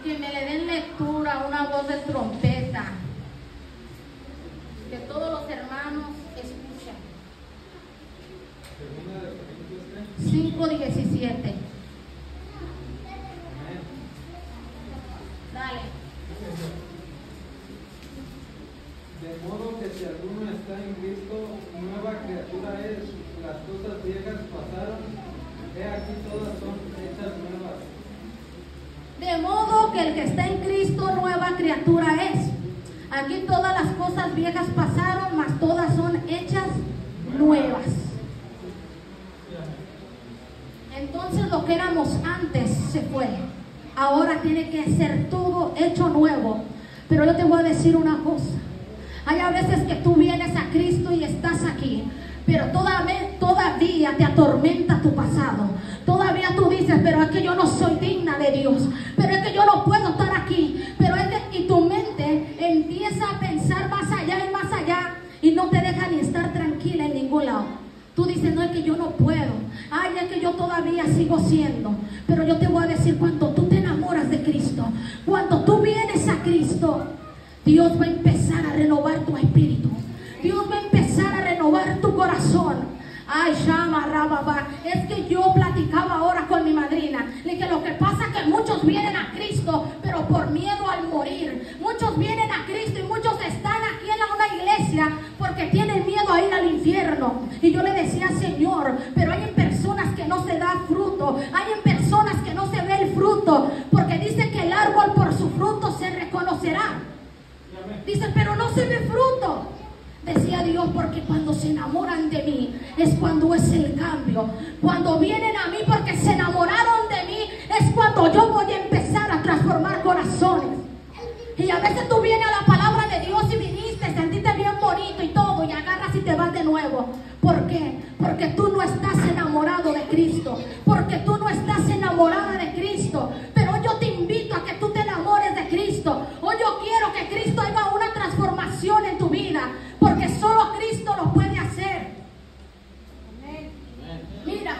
que me le den lectura, una voz de trompeta, que todos los hermanos escuchen. 5:17. Dale. De modo que si alguno está en Cristo, nueva criatura es, las cosas viejas pasaron, he aquí todas son hechas nuevas. De modo que el que está en Cristo, nueva criatura es. Aquí todas las cosas viejas pasaron, mas todas son hechas nuevas. Entonces lo que éramos antes se fue. Ahora tiene que ser todo hecho nuevo. Pero yo te voy a decir una cosa. Hay a veces que tú vienes a Cristo y estás aquí, pero todavía te atormenta tu pasado. Todavía tú dices, pero es que yo no soy digna de Dios, pero es que yo no puedo estar aquí, pero es que, y tu mente empieza a pensar más allá y más allá, y no te deja ni estar tranquila en ningún lado. Tú dices, no, es que yo no puedo, ay, es que yo todavía sigo siendo. Pero yo te voy a decir, cuando tú te enamoras de Cristo, cuando tú vienes a Cristo, Dios va a empezar a renovar tu espíritu. Dios va a empezar a renovar tu corazón. Ay, Shama, Rababa. Es que yo platicaba ahora con mi madrina. Le dije, lo que pasa es que muchos vienen a Cristo, pero por miedo al morir. Muchos vienen a Cristo y muchos están aquí en una iglesia porque tienen miedo a ir al infierno. Y yo le decía, Señor, pero hay personas que no se da fruto. Hay personas que no se ve el fruto, porque dice que el árbol por su fruto se reconocerá. Dice, pero no se ve fruto. Decía Dios, porque cuando se enamoran de mí es cuando es el cambio. Cuando vienen a mí porque se enamoraron de mí es cuando yo voy a empezar a transformar corazones. Y a veces tú vienes a la palabra de Dios y viniste, sentiste bien bonito y todo, y agarras y te vas de nuevo. ¿Por qué? Porque tú no estás enamorado de Cristo, porque tú no estás enamorada de Cristo. Pero yo te invito a que tú te enamores de Cristo. Hoy yo quiero que Cristo haga una transformación en tu vida, porque solo Cristo lo puede hacer. Mira,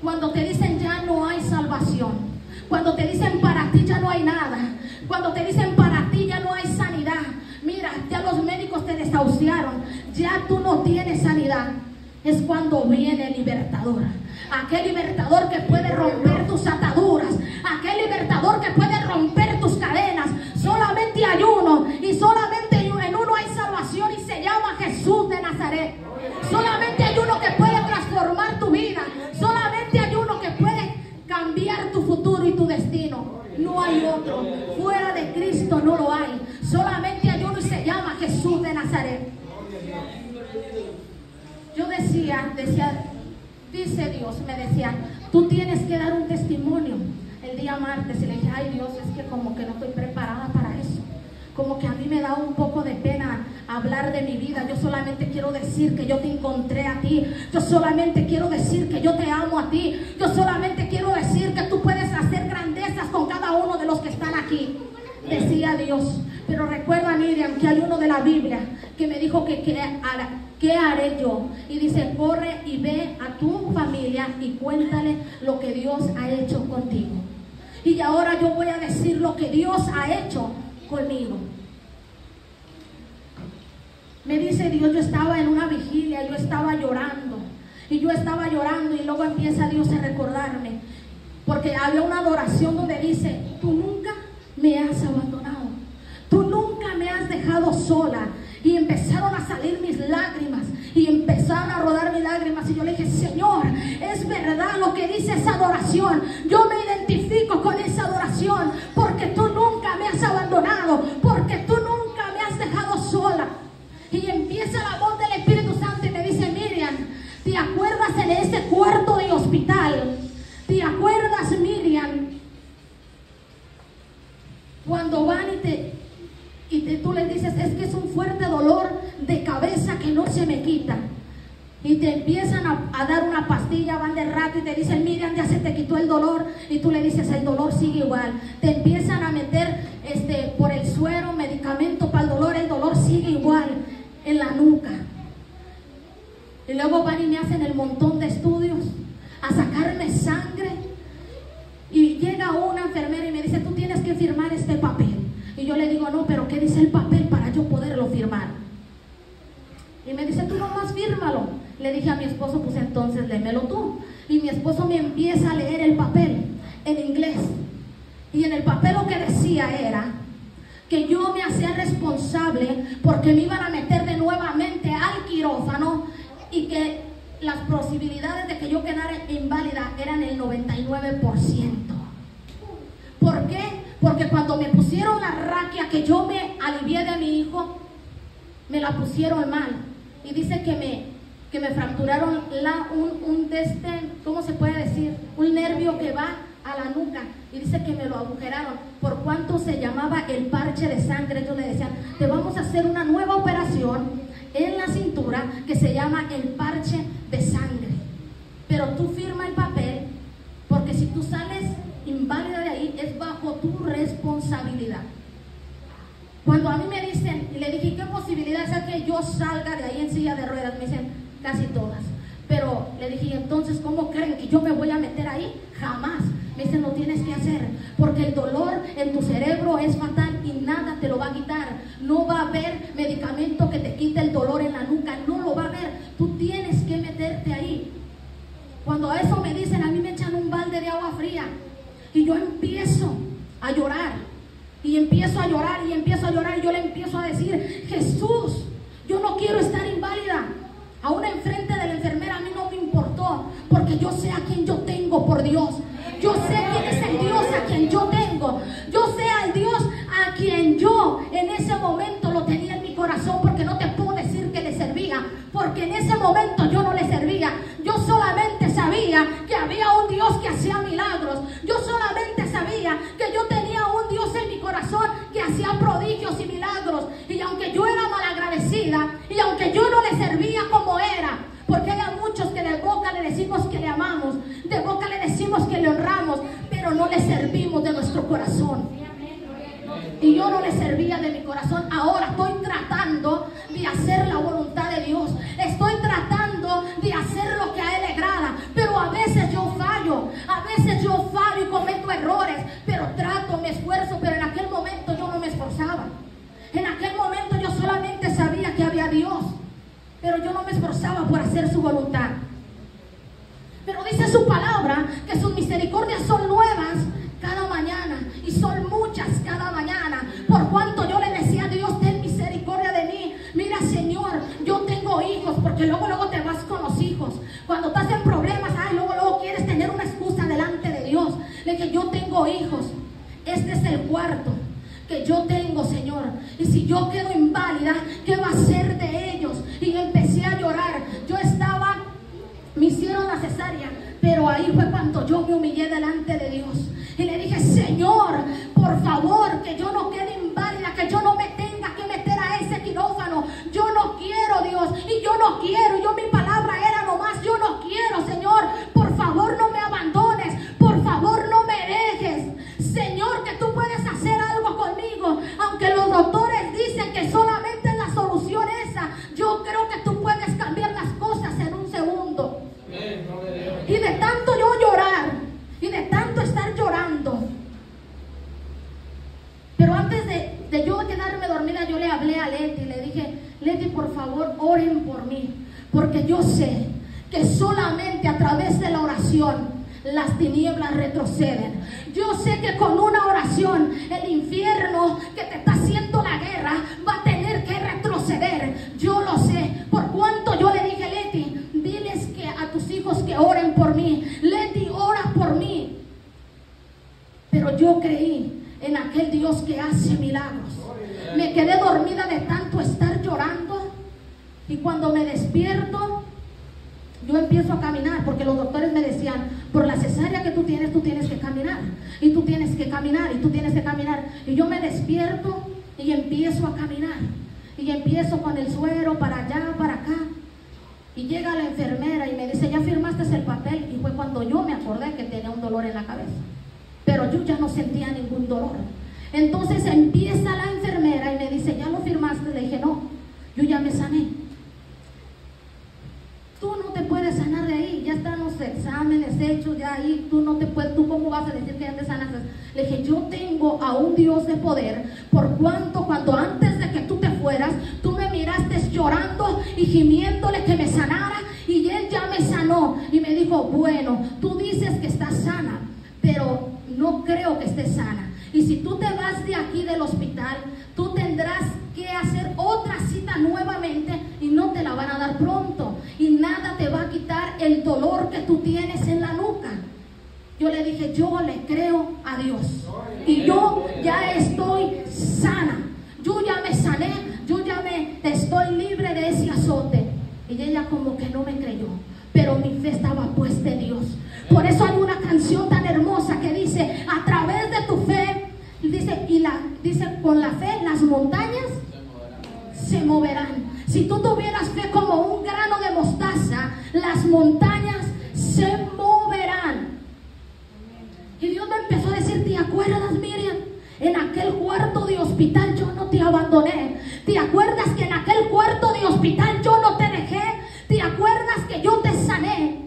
cuando te dicen ya no hay salvación, cuando te dicen para ti ya no hay nada, cuando te dicen para ti ya no hay sanidad, mira, ya los médicos te desahuciaron, ya tú no tienes sanidad, es cuando viene el libertador. Aquel libertador que puede romper tus ataduras, aquel libertador que puede romper tus cadenas. Solamente hay uno, y solamente en uno hay salvación, y se llama Jesús de Nazaret. Solamente hay uno que puede transformar tu vida. Solamente hay uno que puede cambiar tu futuro y tu destino. No hay otro. Fuera de Cristo no lo hay. Solamente hay uno y se llama Jesús de Nazaret. Yo decía, dice Dios, me decía, tú tienes que dar un testimonio el día martes. Y le dije, ay Dios, es que como que no estoy preparada para eso. Como que a mí me da un poco de pena hablar de mi vida. Yo solamente quiero decir que yo te encontré a ti. Yo solamente quiero decir que yo te amo a ti. Yo solamente quiero decir que tú puedes hacer grandezas con cada uno de los que están aquí. Decía Dios. Pero recuerda, Miriam, que hay uno de la Biblia que me dijo que ¿qué haré yo? Y dice, corre y ve a tu familia y cuéntale lo que Dios ha hecho contigo. Y ahora yo voy a decir lo que Dios ha hecho conmigo. Me dice Dios, yo estaba en una vigilia, yo estaba llorando. Y yo estaba llorando y luego empieza Dios a recordarme. Porque había una adoración donde dice, tú nunca me has abandonado. Tú nunca me has dejado sola. Y empezaron a salir mis lágrimas. Y empezaron a rodar mis lágrimas. Y yo le dije, Señor, es verdad lo que dice esa adoración. Yo me identifico con esa adoración. Porque tú nunca me has abandonado. Porque tú nunca me has dejado sola. Y empieza la voz del Espíritu Santo y me dice, Miriam, ¿te acuerdas en ese cuarto de hospital? ¿Te acuerdas, Miriam? Cuando van y tú le dices, es que es un fuerte dolor de cabeza que no se me quita. Y te empiezan a dar una pastilla, van de rato y te dicen, Miriam, ya se te quitó el dolor. Y tú le dices, el dolor sigue igual. Te empiezan a meter por el suero medicamento para el dolor sigue igual en la nuca. Y luego van y me hacen el montón de estudios, a sacarme sangre. Y llega una enfermera y me dice, tú tienes que que firmar este papel. Y yo le digo, no, pero ¿qué dice el papel para yo poderlo firmar? Y me dice, tú nomás fírmalo. Le dije a mi esposo, pues entonces léemelo tú. Y mi esposo me empieza a leer el papel en inglés. Y en el papel lo que decía era que yo me hacía responsable porque me iban a meter de nuevamente al quirófano y que las posibilidades de que yo quedara inválida eran el 99%. ¿Por qué? Porque cuando me pusieron la raquia que yo me alivié de mi hijo, me la pusieron mal. Y dice que me fracturaron ¿cómo se puede decir? Un nervio que va a la nuca. Y dice que me lo agujeraron. Por cuanto se llamaba el parche de sangre, ellos le decían, te vamos a hacer una nueva operación en la cintura que se llama el parche de sangre. Pero tú firma el papel, porque si tú sales inválida de ahí, es bajo tu responsabilidad. Cuando a mí me dicen, y le dije, ¿qué posibilidad es que yo salga de ahí en silla de ruedas? Me dicen, casi todas. Pero le dije, entonces, ¿cómo creen que yo me voy a meter ahí? Jamás. Me dicen, lo tienes que hacer, porque el dolor en tu cerebro es fatal y nada te lo va a quitar. No va a haber medicamento que te quite el dolor en la nuca, no lo va a haber. Tú tienes que meterte ahí. Cuando a eso me dicen, a mí me echan un balde de agua fría y yo empiezo a llorar. Y empiezo a llorar y empiezo a llorar y yo le empiezo a decir, Jesús, yo no quiero estar inválida. Aún enfrente de la enfermera a mí no me importó, porque yo sé a quién yo tengo por Dios. Yo sé quién es el Dios a quien yo tengo. Yo sé al Dios a quien yo en ese momento lo tenía en mi corazón, porque no te puedo decir que le servía, porque en ese momento yo no le servía. Yo solamente sabía que había un Dios que hacía milagros. Yo solamente sabía que yo tenía un Dios en mi corazón que hacía prodigios y milagros. Y aunque yo era malagradecida y aunque yo no le servía como era, porque hay a muchos que de boca le decimos que le amamos, de boca le decimos que le honramos, pero no le servimos de nuestro corazón. Y yo no le servía de mi corazón. Ahora estoy tratando de hacer la voluntad de Dios. Estoy tratando de hacer lo que a Él le agrada. Pero a veces yo fallo. A veces yo fallo y cometo errores. Pero trato, me esfuerzo. Pero en aquel momento yo no me esforzaba. En aquel momento yo solamente sabía que había Dios. Pero yo no me esforzaba por hacer su voluntad. Pero dice su palabra que sus misericordias son nuevas cada mañana, y son muchas cada mañana. Por cuanto yo le decía a Dios, ten misericordia de mí. Mira, Señor, yo tengo hijos, porque luego te vas con los hijos. Cuando estás en problemas, luego quieres tener una excusa delante de Dios. Le dije, yo tengo hijos. Este es el cuarto que yo tengo, Señor. Y si yo quedo inválida, ¿qué va a ser de ellos? Y empecé a llorar. Me hicieron la cesárea, pero ahí fue cuando yo me humillé delante de Dios. Y le dije, Señor, por favor, que yo no quede inválida, que yo no me tenga que meter a ese quirófano. Yo no quiero, Dios, y yo no quiero. Mi palabra era nomás, yo no quiero, Señor. Por favor, no me abandones. Por favor, no me dejes. Señor, que tú puedes hacer algo conmigo. Aunque los doctores dicen que solamente es la solución esa, yo creo que tú puedes cambiar las cosas en un segundo. Y de tanto yo llorar, y de tanto estar llorando, pero antes de yo quedarme dormida, yo le hablé a Leti y le dije, Leti, por favor, oren por mí, porque yo sé que solamente a través de la oración las tinieblas retroceden. Yo sé que con una oración el infierno que te está haciendo la guerra va a tener que retroceder. Yo lo sé, por cuanto yo le dije, Leti, diles que a tus hijos que oren por mí. Leti, ora por mí. Pero yo creí en aquel Dios que hace milagros. Me quedé dormida de tanto estar llorando, y cuando me despierto, yo empiezo a caminar, porque los doctores me decían, por la cesárea que tú tienes que caminar, y tú tienes que caminar, y tú tienes que caminar. Y yo me despierto y empiezo a caminar, y empiezo con el suero para allá, para acá. Y llega la enfermera y me dice, ¿ya firmaste el papel? Y fue cuando yo me acordé que tenía un dolor en la cabeza, pero yo ya no sentía ningún dolor. Entonces empieza la enfermera y me dice, ¿ya lo firmaste? Le dije, no, yo ya me sané. Tú no te puedes sanar de ahí, ya están los exámenes hechos, ya ahí tú no te puedes, tú cómo vas a decir que ya te sanaste. Le dije, yo tengo a un Dios de poder, por cuanto cuando antes de que tú te fueras, tú me miraste llorando y gimiéndole que me sanara, y Él ya me sanó. Y me dijo, bueno, tú dices que estás sana, pero no creo que estés sana. Y si tú te vas de aquí del hospital, tú tendrás que hacer otra cita nuevamente y no te la van a dar pronto. Y nada te va a quitar el dolor que tú tienes en la nuca. Yo le dije, yo le creo a Dios. Y yo ya estoy sana. Yo ya me sané. Yo ya estoy libre de ese azote. Y ella como que no me creyó. Pero mi fe estaba puesta en Dios. Por eso hay una canción tan hermosa que dice, a través de tu fe, dice, con la fe las montañas se moverán. Si tú tuvieras fe como un grano de mostaza, las montañas se moverán. Y Dios me empezó a decir, ¿te acuerdas, Miriam? En aquel cuarto de hospital yo no te abandoné. ¿Te acuerdas que en aquel cuarto de hospital yo no te dejé? ¿Te acuerdas que yo te sané?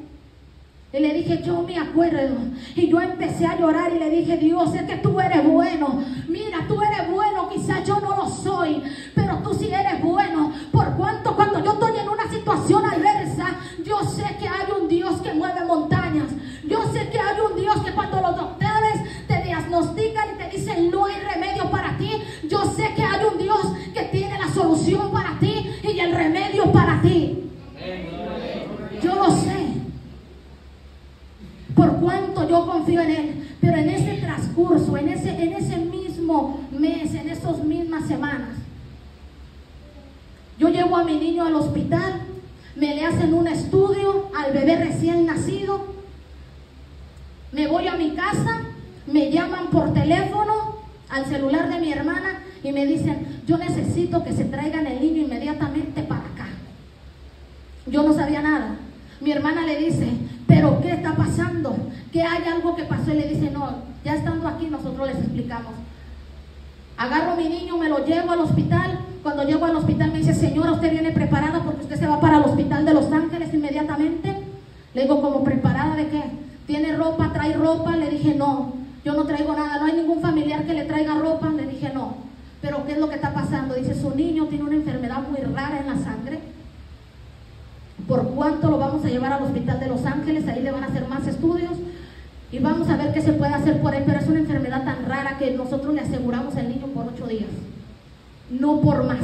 Y le dije, yo me acuerdo. Y yo empecé a llorar y le dije, Dios, es que tú eres bueno. Mira, tú eres bueno, quizás yo no lo soy, pero tú sí eres bueno. Por cuanto cuando yo estoy en una situación adversa, yo sé que hay un Dios que mueve montañas. Yo sé que hay un Dios que cuando los doctores te diagnostican y te dicen no hay remedio para ti, yo sé que hay un Dios que tiene la solución para ti y el remedio para ti. Yo lo sé. Por cuanto yo confío en Él. Pero en ese transcurso, en ese mismo mes, en esas mismas semanas, yo llevo a mi niño al hospital, me le hacen un estudio al bebé recién nacido, me voy a mi casa, me llaman por teléfono al celular de mi hermana y me dicen, yo necesito que se traigan el niño inmediatamente para acá. Yo no sabía nada. Mi hermana le dice, ¿pero qué está pasando? ¿Que hay algo que pasó? Y le dice, no, ya estando aquí nosotros les explicamos. Agarro a mi niño, me lo llevo al hospital. Cuando llego al hospital me dice, señora, ¿usted viene preparada porque usted se va para el hospital de Los Ángeles inmediatamente? Le digo, ¿como preparada de qué? ¿Tiene ropa? ¿Trae ropa? Le dije, no, yo no traigo nada. ¿No hay ningún familiar que le traiga ropa? Le dije, no. ¿Pero qué es lo que está pasando? Dice, su niño tiene una enfermedad muy rara en la sangre. ¿Por cuánto lo vamos a llevar al hospital de Los Ángeles? Ahí le van a hacer más estudios y vamos a ver qué se puede hacer por él, pero es una enfermedad tan rara que nosotros le aseguramos al niño por 8 días, no por más.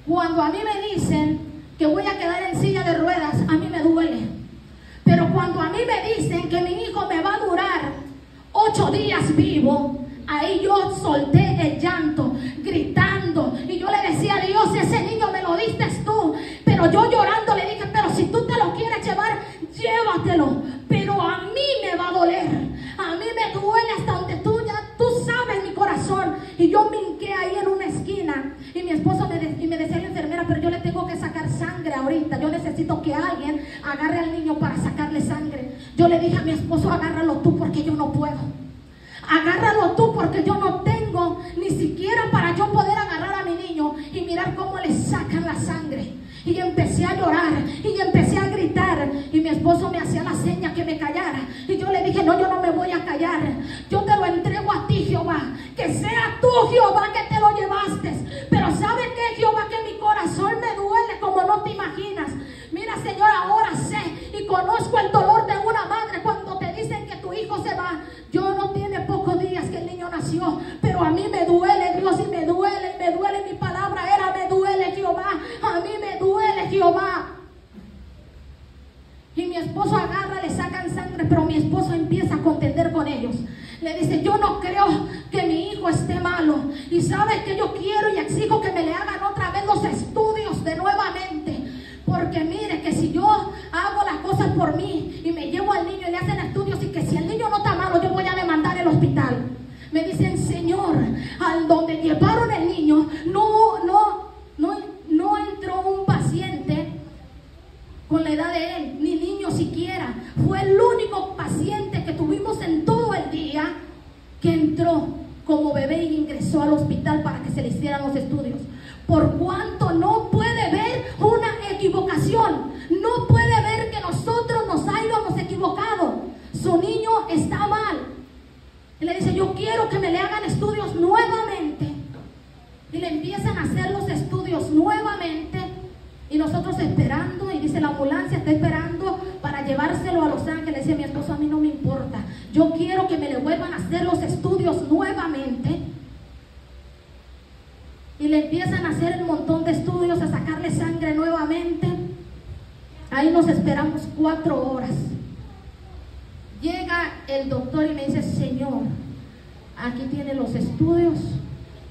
Cuando a mí me dicen que voy a quedar en silla de ruedas, a mí me duele, pero cuando a mí me dicen que mi hijo me va a durar 8 días vivo, ahí yo solté el llanto, gritando, y yo le decía a Dios, ese niño me lo diste tú, pero yo llorando le dije, pero si tú te lo quieres llevar, llévatelo, pero a mí me va a doler, a mí me duele hasta donde tú sabes mi corazón. Y yo me hinqué ahí en una esquina, y mi esposo me decía la enfermera, pero yo le tengo que sacar sangre ahorita, yo necesito que alguien agarre al niño para sacarle sangre. Yo le dije a mi esposo, agárralo tú porque yo no puedo. Agárralo tú porque yo no tengo ni siquiera para yo poder agarrar a mi niño y mirar cómo le sacan la sangre. Y empecé a llorar y empecé a gritar y mi esposo me hacía la seña que me callara y yo le dije, no, yo no me voy a callar, yo te lo entrego a ti, Jehová, que sea tú, Jehová, que te lo llevaste. Pero ¿sabe qué, Jehová? Que mi corazón me duele como no te imaginas. Mira, Señor, ahora sé y conozco el dolor de una madre cuando te dicen que tu hijo se va. Yo no tiene pocos días que el niño nació, pero a mí me duele, Dios, y me duele, mi palabra era, me duele, Jehová, a mí me duele, Jehová. Y mi esposo agarra, le sacan sangre, pero mi esposo empieza a contender con ellos. Le dice, yo no creo que mi hijo esté malo, y sabes que yo quiero y exijo que me le hagan otra vez los estudios de nuevamente. Porque mire que si yo hago las cosas por mí y me llevo al niño y le hacen estudios y que si el niño no está malo, yo voy a demandar el hospital. Me dicen, Señor, al donde llevaron el niño no entró un paciente con la edad de él, ni niño siquiera. Fue el único paciente que tuvimos en todo el día que entró como bebé y ingresó al hospital para que se le hicieran los estudios. Por cuanto no puede ver una equivocación, no puede ver que nosotros nos hayamos equivocado. niño está mal. Y le dice, yo quiero que me le hagan estudios nuevamente. Y le empiezan a hacer los estudios nuevamente. Y nosotros esperando, y dice la ambulancia está esperando para llevárselo a Los Ángeles. Dice mi esposo, a mí no me importa, yo quiero que me le vuelvan a hacer los estudios nuevamente. Y le empiezan a hacer un montón de estudios, a sacarle sangre nuevamente. Ahí nos esperamos 4 horas. Llega el doctor y me dice, señor, aquí tiene los estudios,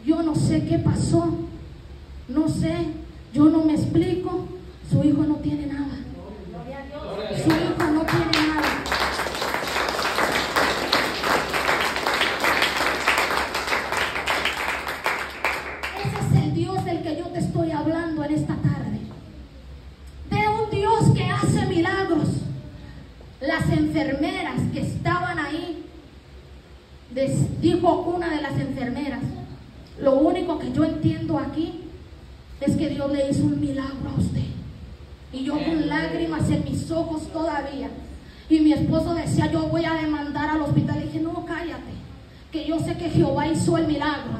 yo no sé qué pasó, no sé, yo no me explico, su hijo no tiene nada. Su hijo no tiene nada. Ese es el Dios del que yo te estoy hablando en esta tarde. De un Dios que hace milagros. Las enfermeras que estaban ahí, dijo una de las enfermeras, lo único que yo entiendo aquí es que Dios le hizo un milagro a usted. Y yo con lágrimas en mis ojos todavía. Y mi esposo decía, yo voy a demandar al hospital. Y dije, no, cállate, que yo sé que Jehová hizo el milagro.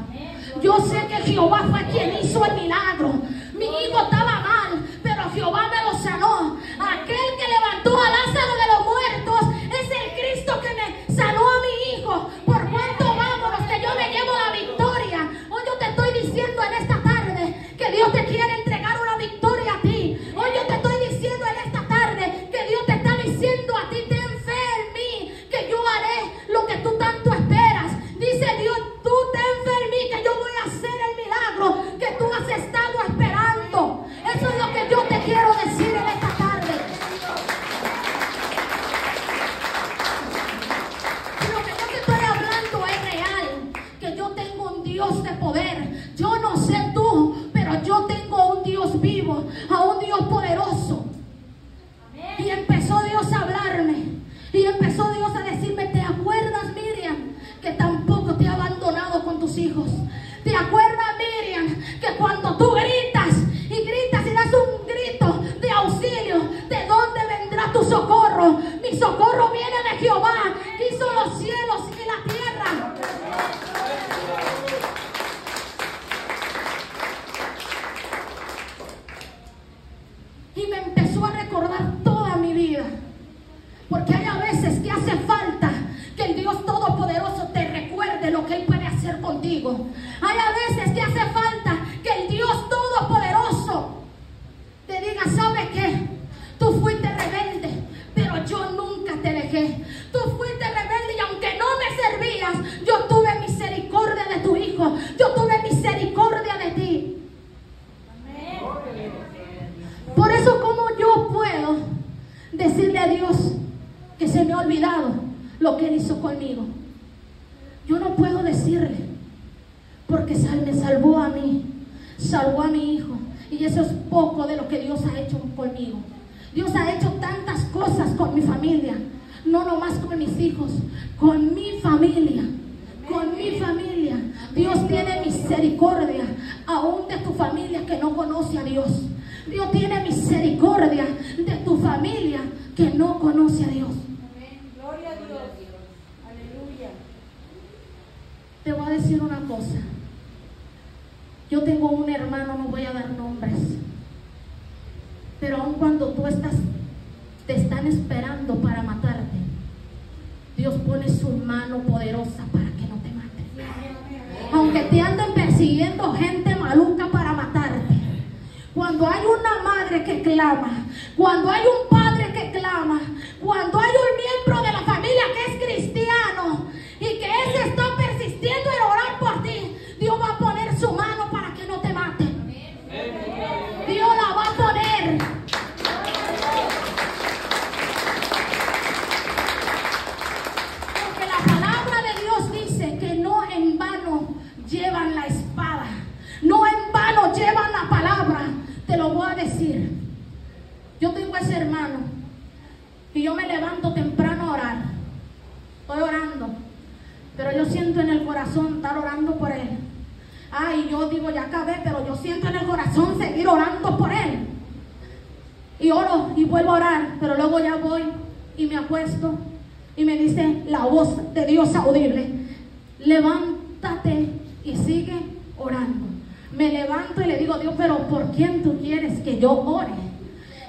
Yo sé que Jehová fue quien hizo el milagro. Mi hijo estaba mal, pero Jehová me lo sanó. Aquel que levantó a Lázaro de los muertos es el Cristo que me sanó a mi hijo. Por cuanto vámonos, que yo me llevo la victoria. Hoy yo te estoy diciendo en esta tarde que Dios te quiere entregar una victoria a ti. Hoy yo te estoy diciendo en esta tarde que Dios te está diciendo a ti, ten fe en mí, que yo haré lo que tú tanto esperas. Dice Dios, tú ten fe en mí, que yo voy a hacer el milagro que tú has estado esperando. Eso es lo que yo te quiero decir en esta tarde. Lo que yo te estoy hablando es real, que yo tengo un Dios de poder. Yo no sé tú, pero yo tengo un Dios vivo, a un Dios poderoso. Y empezó Dios a hablarme, y empezó Dios a decirme, ¿te acuerdas, Miriam, que tampoco te he abandonado con tus hijos? ¿Te acuerdas, Miriam, que cuando tú gritas y das un grito de auxilio, de dónde vendrá tu socorro? Mi socorro viene de Jehová, que hizo los cielos y la tierra. Y me empezó a recordar toda mi vida, porque hay a veces que hace falta que el Dios Todopoderoso te recuerde lo que Él puede hacer contigo. Hay a veces que hace falta que el Dios Todopoderoso te diga, ¿sabe qué? Tú fuiste rebelde, pero yo nunca te dejé. Tú fuiste rebelde y aunque no me servías, yo tuve misericordia de tu hijo. Yo tuve misericordia de ti. Por eso, ¿cómo yo puedo decirle a Dios que se me ha olvidado lo que Él hizo conmigo? Yo no puedo decirle, porque me salvó a mí, salvó a mi hijo, y eso es poco de lo que Dios ha hecho conmigo. Dios ha hecho tantas cosas con mi familia, no nomás con mis hijos, con mi familia. Con mi familia. Dios tiene misericordia aún de tu familia que no conoce a Dios. Dios tiene misericordia de tu familia que no conoce a Dios. Amén. Gloria a Dios. Aleluya. Te voy a decir una cosa. Yo tengo un hermano, no voy a dar nombres, pero aun cuando te están esperando para matarte, Dios pone su mano poderosa para que no te mate. Aunque te anden persiguiendo gente maluca para matarte, cuando hay una madre que clama, cuando hay un padre que clama, cuando hay un miembro de la familia que es cristiano y que ese está persistiendo en orar por ti, Dios va a poner su mano para que no te mate. Dios la va a poner. Porque la palabra de Dios dice que no en vano llevan la espada, no en vano llevan la palabra. Te lo voy a decir. Yo tengo ese hermano y yo me levanto temprano a orar. Estoy orando, pero yo siento en el corazón estar orando por él. Ay, yo digo, ya acabé, pero yo siento en el corazón seguir orando por él. Y oro y vuelvo a orar, pero luego ya voy y me acuesto Y me dice la voz de Dios audible: levántate y sigue orando. Me levanto y le digo: Dios, pero ¿por quién tú quieres que yo ore?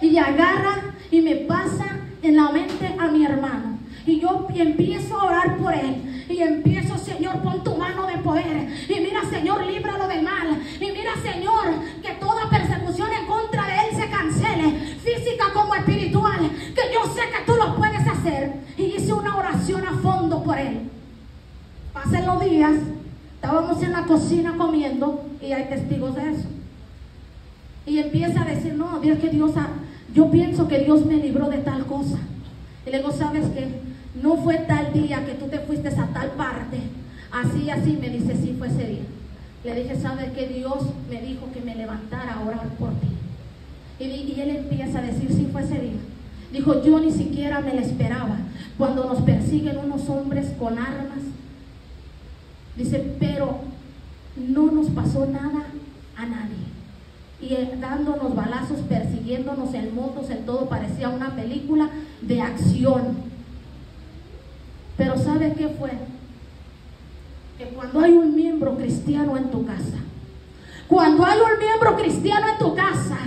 Y agarra y me pasa en la mente a mi hermano. Y yo empiezo a orar por él. Y empiezo: Señor, pon tu mano de poder. Y mira, Señor, líbralo del mal. Y mira, Señor, que toda persecución en contra de él se cancele, física como espiritual. Que yo sé que tú lo puedes hacer. Y hice una oración a fondo por él. Pasan los días, estábamos en la cocina comiendo, y hay testigos de eso. Y empieza a decir: no, Dios, que Dios, yo pienso que Dios me libró de tal cosa. Y le digo: ¿sabes qué? No fue tal día que tú te fuiste a tal parte, así, así. Me dice: sí, fue ese día. Le dije: ¿sabes qué? Dios me dijo que me levantara a orar por ti. Y él empieza a decir: sí, fue ese día. Dijo: yo ni siquiera me lo esperaba. Cuando nos persiguen unos hombres con armas, dice, pero no nos pasó nada a nadie. Y dándonos balazos, persiguiéndonos en motos, en todo, parecía una película de acción. Pero ¿sabe qué fue? Que cuando hay un miembro cristiano en tu casa, cuando hay un miembro cristiano en tu casa,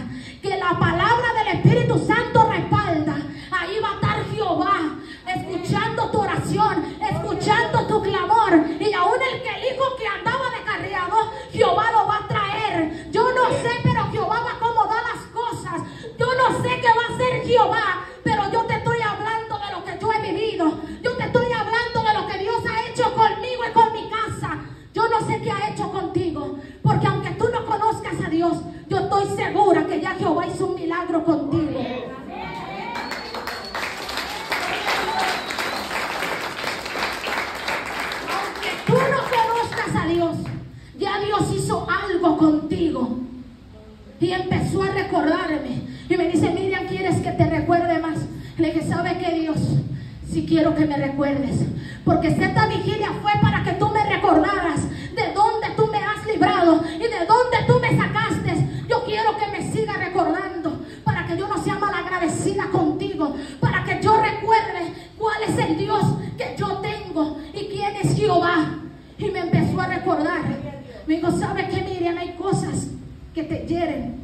que la palabra del Espíritu Santo respalda, ahí va a estar Jehová, escuchando tu oración, escuchando tu clamor. Y aún el hijo que andaba descarriado, Jehová lo va a traer. Yo no sé, pero Jehová va a acomodar las cosas. Yo no sé qué va a hacer Jehová, pero yo te estoy hablando de lo que yo he vivido. Yo te estoy hablando de lo que Dios ha hecho conmigo y con mi casa. Yo no sé qué ha hecho contigo, porque aunque tú no conozcas a Dios, yo estoy segura que ya Jehová hizo un milagro contigo. Aunque tú no conozcas a Dios, ya Dios hizo algo contigo. Y empezó a recordarme. Y me dice: Miriam, ¿quieres que te recuerde más? Le dije: ¿sabe qué, Dios? Si quiero que me recuerdes, porque esta vigilia fue para que tú me recordaras de dónde tú me has librado y de dónde tú me sacaste. Yo quiero que me siga recordando, para que yo no sea malagradecida contigo, para que yo recuerde cuál es el Dios que yo tengo y quién es Jehová. Y me empezó a recordar. Me dijo: ¿sabe qué, Miriam? Hay cosas que te hieren,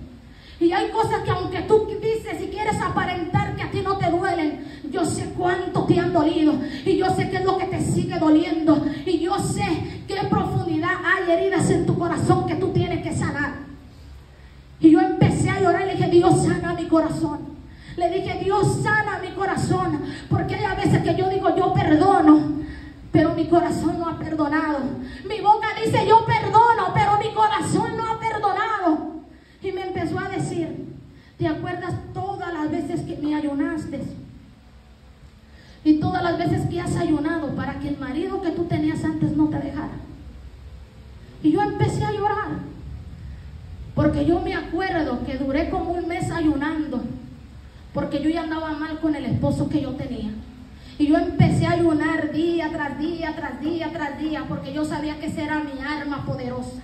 y hay cosas que aunque tú dices y quieres aparentar que a ti no te duelen, yo sé cuánto te han dolido, y yo sé qué es lo que te sigue doliendo, y yo sé qué profundidad hay heridas en tu corazón que tú tienes que sanar. Y yo empecé a llorar y le dije: Dios, sana mi corazón. Le dije: Dios, sana mi corazón, porque hay a veces que yo digo: yo perdono, pero mi corazón no ha perdonado. Mi boca dice: yo perdono, pero mi corazón no ha perdonado. Y me empezó a decir: ¿te acuerdas todas las veces que me ayunaste? Y todas las veces que has ayunado para que el marido que tú tenías antes no te dejara. Y yo empecé a llorar, porque yo me acuerdo que duré como un mes ayunando, porque yo ya andaba mal con el esposo que yo tenía. Y yo empecé a ayunar día tras día, tras día, tras día, porque yo sabía que esa era mi arma poderosa.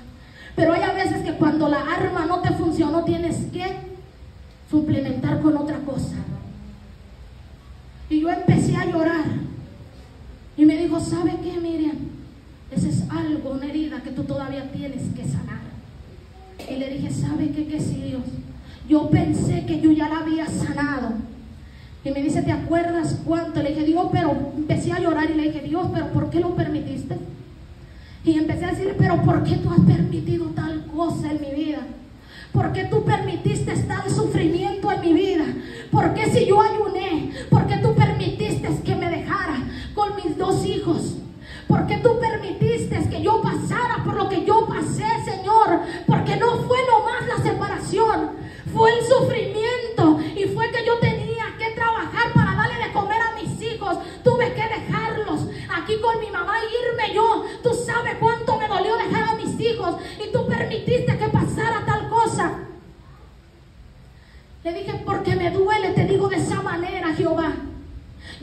Pero hay a veces que cuando la arma no te funcionó, tienes que suplementar con otra cosa. Y yo empecé a llorar. Y me dijo: ¿sabe qué, Miriam? Ese es algo, una herida que tú todavía tienes que sanar. Y le dije: ¿sabe qué? Que sí, Dios. Yo pensé que yo ya la había sanado. Y me dice: ¿te acuerdas cuánto? Le dije: Dios, pero empecé a llorar y le dije: Dios, pero ¿por qué lo permitiste? Y empecé a decir: pero ¿por qué tú has permitido tal cosa en mi vida? ¿Por qué tú permitiste tal sufrimiento en mi vida? ¿Por qué si yo ayuné? ¿Por qué tú permitiste que me dejara con mis 2 hijos? ¿Por qué tú permitiste que yo pasara por lo que yo pasé, Señor? Porque no fue nomás la separación, fue el sufrimiento, y fue que yo tenía que trabajar para darle de comer a mis hijos. Tuve que dejarlos aquí con mi mamá e irme yo. Tú sabes cuánto me dolió dejar a mis hijos, y tú permitiste que pasara tal cosa. Le dije: porque me duele, te digo de esa manera, Jehová.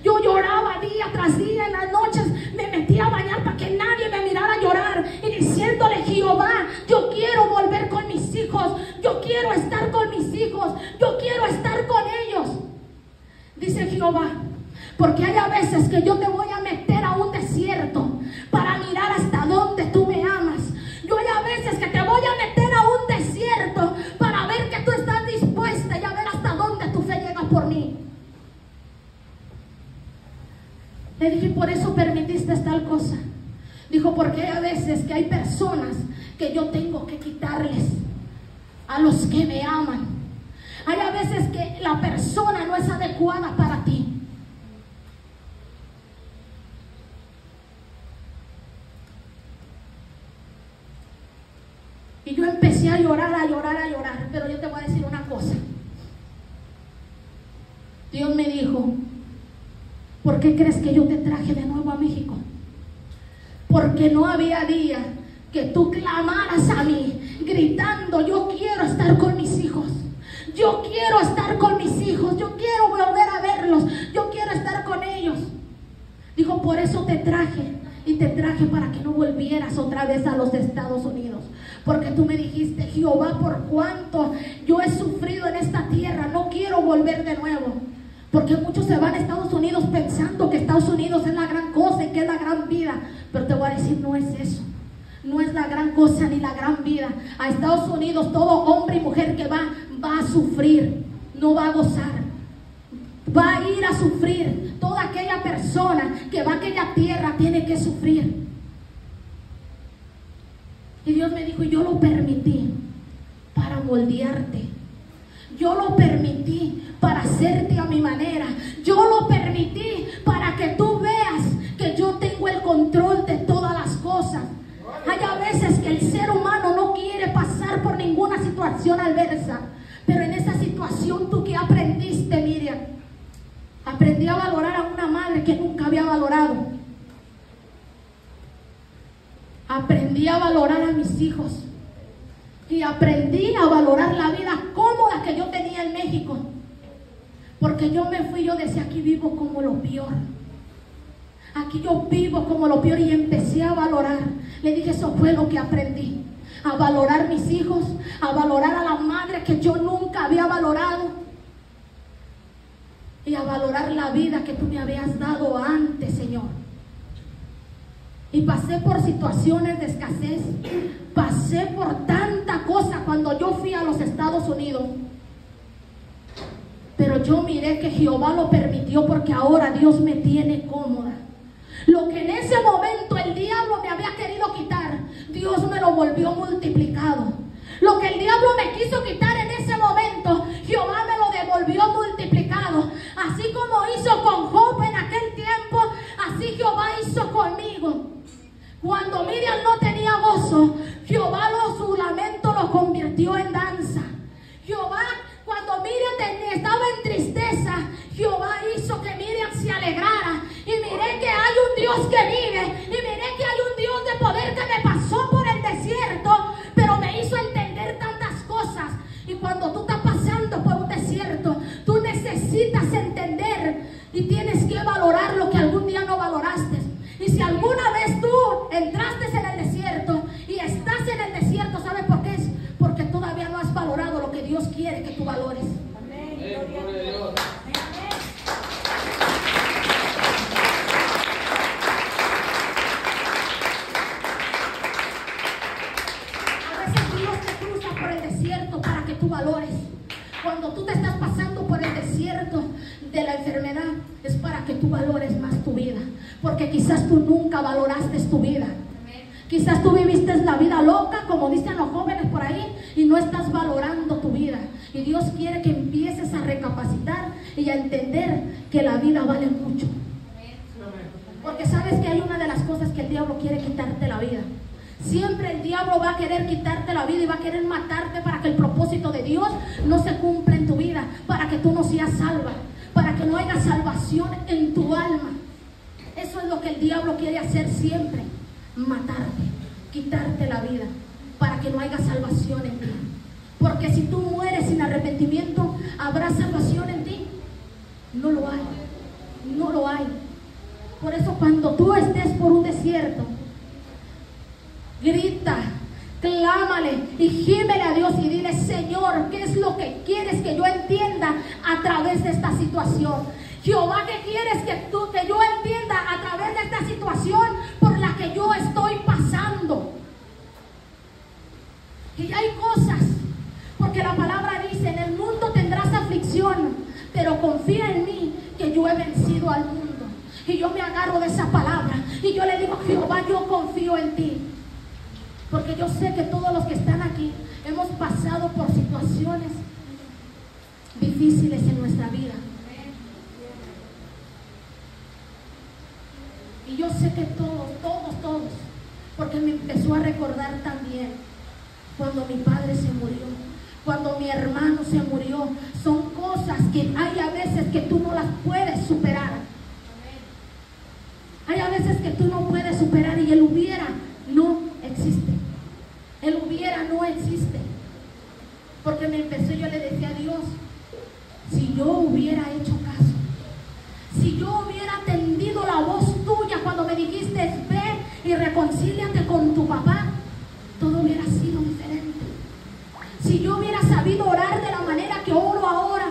Yo lloraba día tras día, en las noches me metía a bañar para que nadie me mirara llorar, y diciéndole: Jehová, yo quiero volver con mis hijos, yo quiero estar con mis hijos, yo quiero estar con ellos. Dice Jehová: porque hay a veces que que yo te voy a meter a un desierto para mirar hasta dónde tú me amas. Yo hay a veces que te voy a meter a un desierto para ver que tú estás dispuesta y a ver hasta dónde tu fe llega por mí. Le dije, por eso permitiste tal cosa. Dijo, porque hay a veces que hay personas que yo tengo que quitarles a los que me aman. Hay a veces que la persona no es adecuada para ti. Y yo empecé a llorar, pero yo te voy a decir una cosa. Dios me dijo, ¿por qué crees que yo te traje de nuevo a México? Porque no había día que tú clamaras a mí, gritando, yo quiero estar con mis hijos. Yo quiero estar con mis hijos, yo quiero volver a verlos, yo quiero estar con ellos. Dijo, por eso te traje, y te traje para que no volvieras otra vez a los Estados Unidos. Porque tú me dijiste, Jehová, por cuanto yo he sufrido en esta tierra, no quiero volver de nuevo. Porque muchos se van a Estados Unidos pensando que Estados Unidos es la gran cosa y que es la gran vida. Pero te voy a decir, no es eso. No es la gran cosa ni la gran vida. A Estados Unidos todo hombre y mujer que va a sufrir, no va a gozar. Va a ir a sufrir. Toda aquella persona que va a aquella tierra tiene que sufrir. Y Dios me dijo, y yo lo permití para moldearte. Yo lo permití para hacerte a mi manera. Yo lo permití para que tú veas que yo tengo el control de todas las cosas. Hay a veces que el ser humano no quiere pasar por ninguna situación adversa. Pero en esa situación, ¿tú qué aprendiste, Miriam? Aprendí a valorar a una madre que nunca había valorado. Aprendí a valorar a mis hijos. Y aprendí a valorar la vida cómoda que yo tenía en México. Porque yo me fui, yo decía, aquí vivo como lo peor. Aquí yo vivo como lo peor, y empecé a valorar. Le dije, eso fue lo que aprendí. A valorar mis hijos, a valorar a la madre que yo nunca había valorado. Y a valorar la vida que tú me habías dado antes, Señor. Y pasé por situaciones de escasez. Pasé por tanta cosa cuando yo fui a los Estados Unidos. Pero yo miré que Jehová lo permitió, porque ahora Dios me tiene cómoda. Lo que en ese momento el diablo me había querido quitar, Dios me lo volvió multiplicado. Lo que el diablo me quiso quitar en ese momento, Jehová me lo devolvió multiplicado. Así como hizo con Job en aquel tiempo, así Jehová hizo conmigo. Cuando Miriam no tenía gozo, Jehová su lamento lo convirtió en danza. Jehová, cuando Miriam estaba en tristeza, Jehová hizo que Miriam se alegrara. Y miré que hay un Dios que vive. Y miré que hay un Dios de poder que me pasó por el desierto, pero me hizo entender tantas cosas. Y cuando tú estás pasando por un desierto, tú necesitas entender y tienes que valorar lo que algún día no valoraste. Y si alguna vez tú entraste en el desierto y estás en el desierto, ¿sabes por qué es? Porque todavía no has valorado lo que Dios quiere que tú valores. Amén. Gloria a Dios. A veces Dios te cruza por el desierto para que tú valores. Cuando tú te estás pasando por el desierto de la enfermedad, es para que tú valores más tu vida. Porque quizás tú nunca valoraste tu vida. Quizás tú viviste la vida loca, como dicen los jóvenes por ahí, y no estás valorando tu vida. Y Dios quiere que empieces a recapacitar y a entender que la vida vale mucho. Porque sabes que hay una de las cosas que el diablo quiere quitarte la vida. Siempre el diablo va a querer quitarte la vida y va a querer matarte para que el propósito de Dios no se cumpla en tu vida, para que tú no seas salva, para que no haya salvación en tu alma. Eso es lo que el diablo quiere hacer siempre, matarte, quitarte la vida, para que no haya salvación en ti. Porque si tú mueres sin arrepentimiento, ¿habrá salvación en ti? No lo hay, no lo hay. Por eso cuando tú estés por un desierto, grita, clámale y gímele a Dios y dile: Señor, ¿qué es lo que quieres que yo entienda a través de esta situación? Jehová, ¿qué quieres que yo entienda situación por la que yo estoy pasando. Y hay cosas, porque la palabra dice, en el mundo tendrás aflicción, pero confía en mí que yo he vencido al mundo. Y yo me agarro de esa palabra y yo le digo, Jehová, yo confío en ti. Porque yo sé que todos los que están aquí hemos pasado por situaciones difíciles en nuestra vida. Y yo sé que todos, porque me empezó a recordar también cuando mi padre se murió, cuando mi hermano se murió. Son cosas que hay a veces que tú no las puedes superar. Hay a veces que tú no puedes superar y el hubiera no existe. El hubiera no existe. Porque me empezó, yo le decía a Dios, si yo hubiera hecho caso, si yo hubiera atendido la voz tuya cuando me dijiste, ve y reconcíliate con tu papá, todo hubiera sido diferente. Si yo hubiera sabido orar de la manera que oro ahora,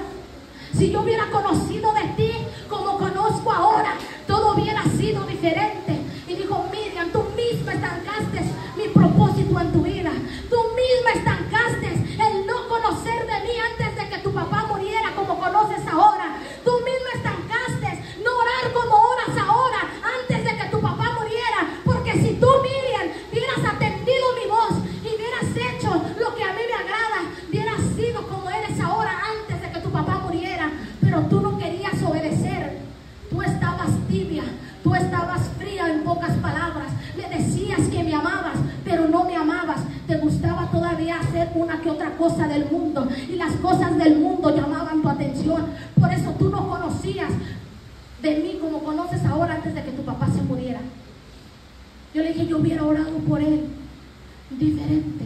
si yo hubiera conocido de ti como conozco ahora, todo hubiera sido diferente. Y dijo, Miriam, tú misma estancaste mi propósito en tu vida. Tú misma estancaste el no conocer de mí antes de que tu papá muriera como conoces ahora. Tú misma estancaste no orar como oras ahora antes de que tu papá muriera. Porque si tú, Miriam, hubieras atendido mi voz y hubieras hecho lo que a mí me agrada, hubieras sido como eres ahora antes de que tu papá muriera. Pero tú no querías obedecer. Tú estabas tibia, tú estabas fría, en pocas palabras. Me decías que me amabas, pero no me amabas. Te gustaba todavía hacer una que otra cosa del mundo, y las cosas del mundo llamaban tu atención. Por eso tú no conocías de mí como conoces ahora antes de que tu papá se muriera. Yo le dije, yo hubiera orado por él diferente.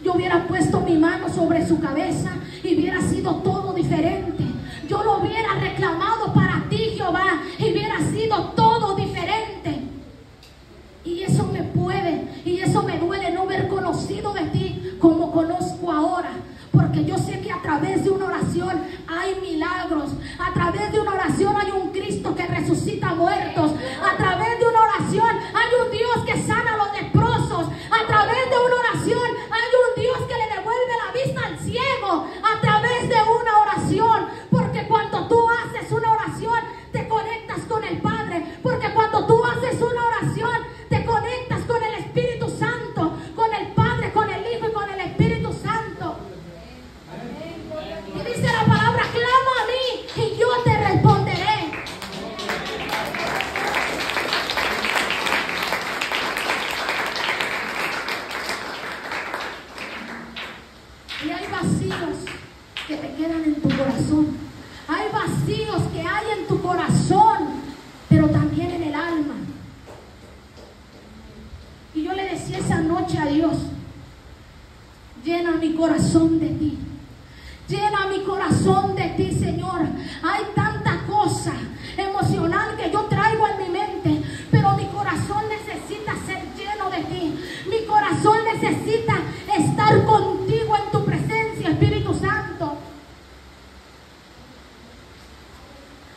Yo hubiera puesto mi mano sobre su cabeza y hubiera sido todo diferente. Yo lo hubiera reclamado para ti, Jehová, y hubiera sido todo diferente. Y eso me puede, y eso me duele no haber conocido de ti como conozco ahora. Porque yo sé que a través de una oración hay milagros. A través de una oración hay un Cristo que resucita muertos. A través de una oración hay un Dios que sana a los leprosos. A través de una oración hay un Dios que le devuelve la vista al ciego. A través de una oración. Porque cuando tú haces una oración, te conectas con el Padre. Porque cuando tú haces una oración, te conectas con el Espíritu Santo, con el Padre, con el Hijo y con el Espíritu Santo. Y dice la palabra, clama a mí y yo te responderé. Y hay vacíos que te quedan en tu corazón. Hay vacíos que hay en tu corazón, pero también en el alma. Y yo le decía esa noche a Dios, llena mi corazón de ti. Llena mi corazón de ti, Señor. Hay tanta cosa emocional que yo traigo en mi mente, pero mi corazón necesita ser lleno de ti. Mi corazón necesita estar contigo en tu presencia, Espíritu Santo.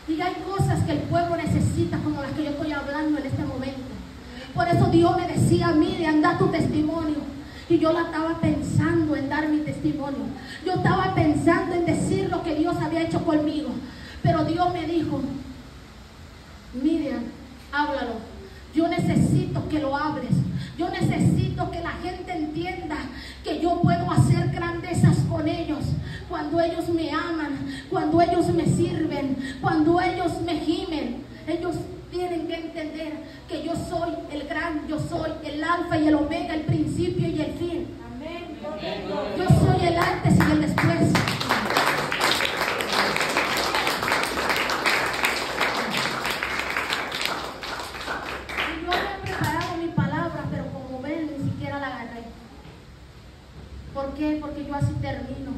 Y hay cosas que el pueblo necesita, como las que yo estoy hablando en este momento. Por eso Dios me decía, Miriam, da tu testimonio. Y yo la estaba pensando en dar mi testimonio. Yo estaba pensando en decir lo que Dios había hecho conmigo. Pero Dios me dijo, Miriam, háblalo. Yo necesito que lo hables. Yo necesito que la gente entienda que yo puedo hacer grandezas con ellos. Cuando ellos me aman, cuando ellos me sirven, cuando ellos me gimen. Ellos tienen que entender que yo soy el gran, yo soy el alfa y el omega, el principio y el fin. Amén. Yo soy el antes y el después. Y yo había preparado mi palabra, pero como ven, ni siquiera la agarré. ¿Por qué? Porque yo así termino,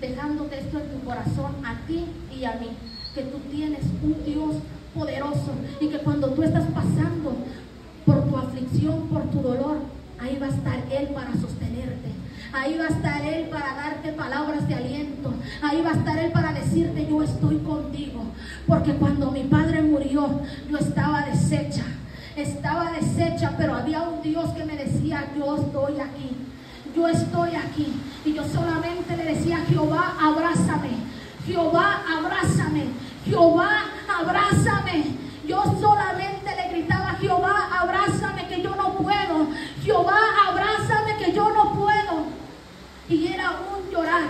dejándote esto en tu corazón, a ti y a mí, que tú tienes un Dios poderoso y que cuando tú estás pasando por tu aflicción, por tu dolor, ahí va a estar Él para sostenerte. Ahí va a estar Él para darte palabras de aliento. Ahí va a estar Él para decirte, yo estoy contigo. Porque cuando mi padre murió, yo estaba deshecha. estaba deshecha, pero había un Dios que me decía, yo estoy aquí. Yo estoy aquí. Y yo solamente le decía, Jehová, abrázame. Jehová, abrázame. Jehová, abrázame. Yo solamente le gritaba, Jehová, abrázame que yo no puedo. Jehová, abrázame que yo no puedo. Y era un llorar.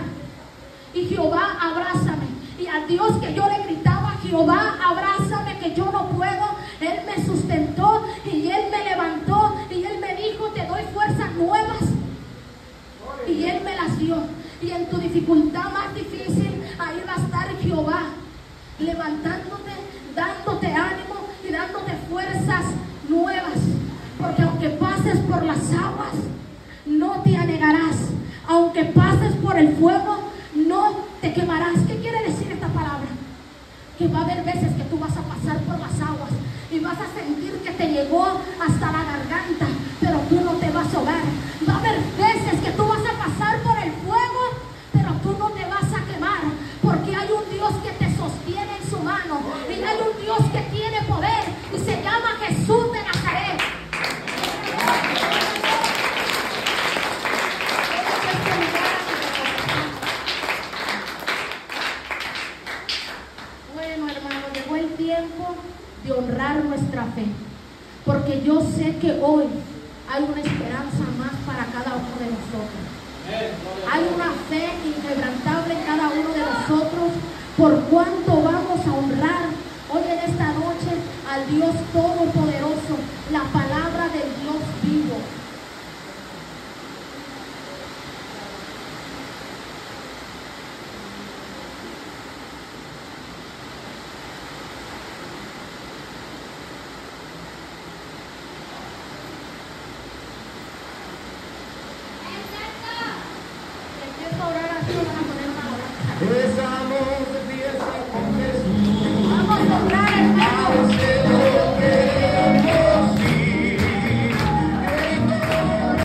Y Jehová, abrázame. Y a Dios que yo le gritaba, Jehová, abrázame que yo no puedo, Él me sustentó y Él me levantó y Él me dijo, te doy fuerzas nuevas. Y Él me las dio. Y en tu dificultad más difícil, ahí va a estar Jehová, levantándote, dándote ánimo y dándote fuerzas nuevas. Porque aunque pases por las aguas, no te anegarás. Aunque pases por el fuego, no te quemarás. ¿Qué quiere decir esta palabra? Que va a haber veces que tú vas a pasar por las aguas y vas a sentir que te llegó hasta la garganta, pero tú no te vas a ahogar. Va a haber veces que tú vas a pasar por el fuego, pero tú no te vas a quemar, porque hay un Dios que te sostiene en su mano y hay un Dios que tiene poder y se llama Jesús de Nazaret. Bueno, hermano, llegó el tiempo de honrar nuestra fe, porque yo sé que hoy hay una esperanza más para cada uno de nosotros. Hay una fe inquebrantable en cada uno de nosotros, por cuanto vamos a honrar hoy en esta noche al Dios Todopoderoso, la palabra del Dios vivo. Empieza a orar así, van a poner una oración.